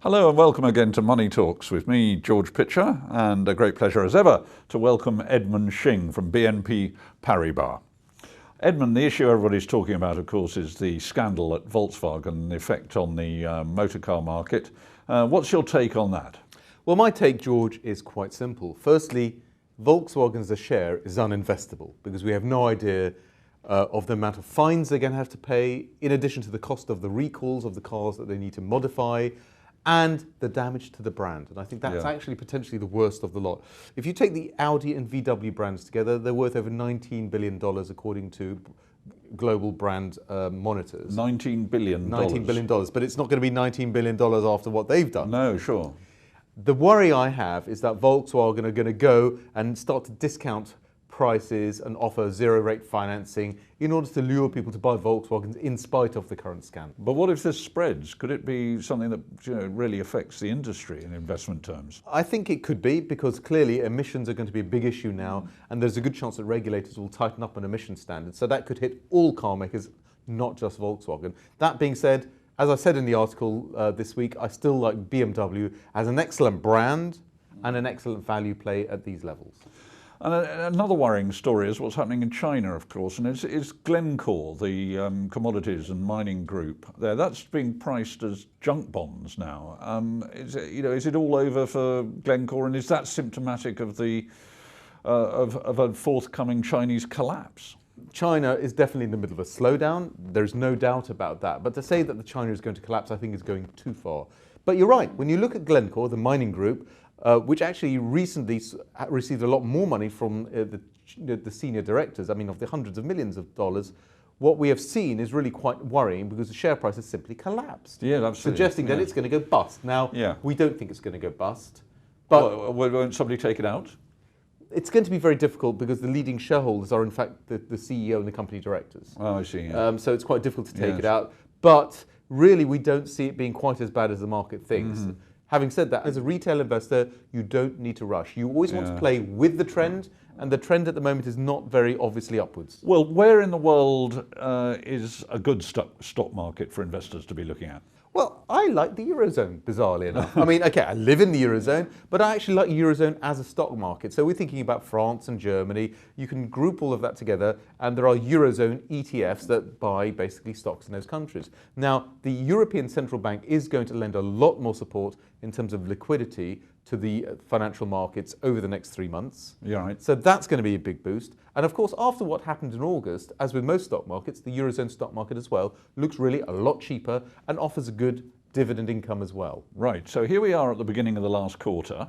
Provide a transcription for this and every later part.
Hello and welcome again to Money Talks with me, George Pitcher, and a great pleasure as ever to welcome Edmund Shing from BNP Paribas. Edmund, the issue everybody's talking about, of course, is the scandal at Volkswagen and the effect on the motor car market. What's your take on that? Well, my take, George, is quite simple. Firstly, Volkswagen as a share is uninvestable because we have no idea of the amount of fines they're going to have to pay, in addition to the cost of the recalls of the cars that they need to modify, and the damage to the brand. And I think that's actually potentially the worst of the lot. If you take the Audi and VW brands together, they're worth over $19 billion according to global brand monitors. $19 billion. $19 billion, but it's not going to be $19 billion after what they've done. No, sure. The worry I have is that Volkswagen are going to go and start to discount prices and offer zero-rate financing in order to lure people to buy Volkswagens in spite of the current scandal. But what if this spreads? Could it be something that really affects the industry in investment terms? I think it could be, because clearly emissions are going to be a big issue now, and there's a good chance that regulators will tighten up on emission standards. So that could hit all car makers, not just Volkswagen. That being said, as I said in the article this week, I still like BMW as an excellent brand and an excellent value play at these levels. And another worrying story is what's happening in China, of course, and it's Glencore, the commodities and mining group there. That's being priced as junk bonds now. Is it all over for Glencore, and is that symptomatic of the of a forthcoming Chinese collapse? China is definitely in the middle of a slowdown. There's no doubt about that. But to say that China is going to collapse, I think is going too far. But you're right. When you look at Glencore, the mining group, which actually recently received a lot more money from the senior directors, I mean, of the hundreds of millions of dollars, what we have seen is really quite worrying because the share price has simply collapsed. Yeah, absolutely. Suggesting that it's going to go bust. Now, we don't think it's going to go bust. But won't somebody take it out? It's going to be very difficult because the leading shareholders are, in fact, the CEO and the company directors. Oh, I see. Yeah. So it's quite difficult to take it out. But really, we don't see it being quite as bad as the market thinks. Mm-hmm. Having said that, as a retail investor, you don't need to rush. You always want to play with the trend, and the trend at the moment is not very obviously upwards. Well, where in the world is a good stock market for investors to be looking at? Well, I like the Eurozone, bizarrely enough. I mean, okay, I live in the Eurozone, but I actually like Eurozone as a stock market. So we're thinking about France and Germany. You can group all of that together, and there are Eurozone ETFs that buy basically stocks in those countries. Now, the European Central Bank is going to lend a lot more support in terms of liquidity to the financial markets over the next 3 months. Yeah, right. So that's going to be a big boost. And of course, after what happened in August, as with most stock markets, the Eurozone stock market as well looks really a lot cheaper and offers a good dividend income as well. Right. So here we are at the beginning of the last quarter.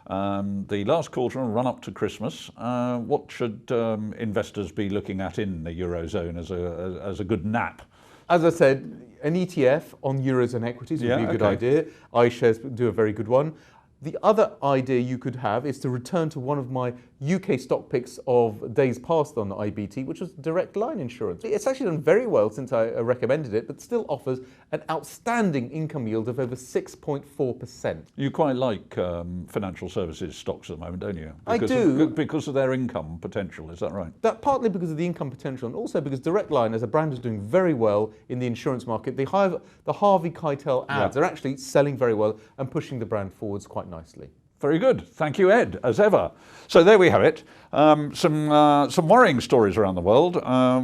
The last quarter and run up to Christmas. What should investors be looking at in the Eurozone as a good nap? As I said, an ETF on Eurozone equities would be a good idea. iShares do a very good one. The other idea you could have is to return to one of my UK stock picks of days past on IBT, which was Direct Line Insurance. It's actually done very well since I recommended it, but still offers an outstanding income yield of over 6.4%. You quite like financial services stocks at the moment, don't you? I do. Because of their income potential, is that right? That partly because of the income potential, and also because Direct Line as a brand is doing very well in the insurance market. The Harvey Keitel ads are actually selling very well and pushing the brand forwards quite nicely. Very good. Thank you, Ed, as ever. So there we have it. Some worrying stories around the world.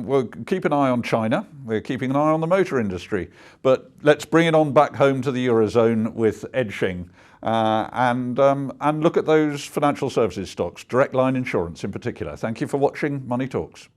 We'll keep an eye on China. We're keeping an eye on the motor industry. But let's bring it on back home to the Eurozone with Ed Shing and look at those financial services stocks, Direct Line Insurance in particular. Thank you for watching Money Talks.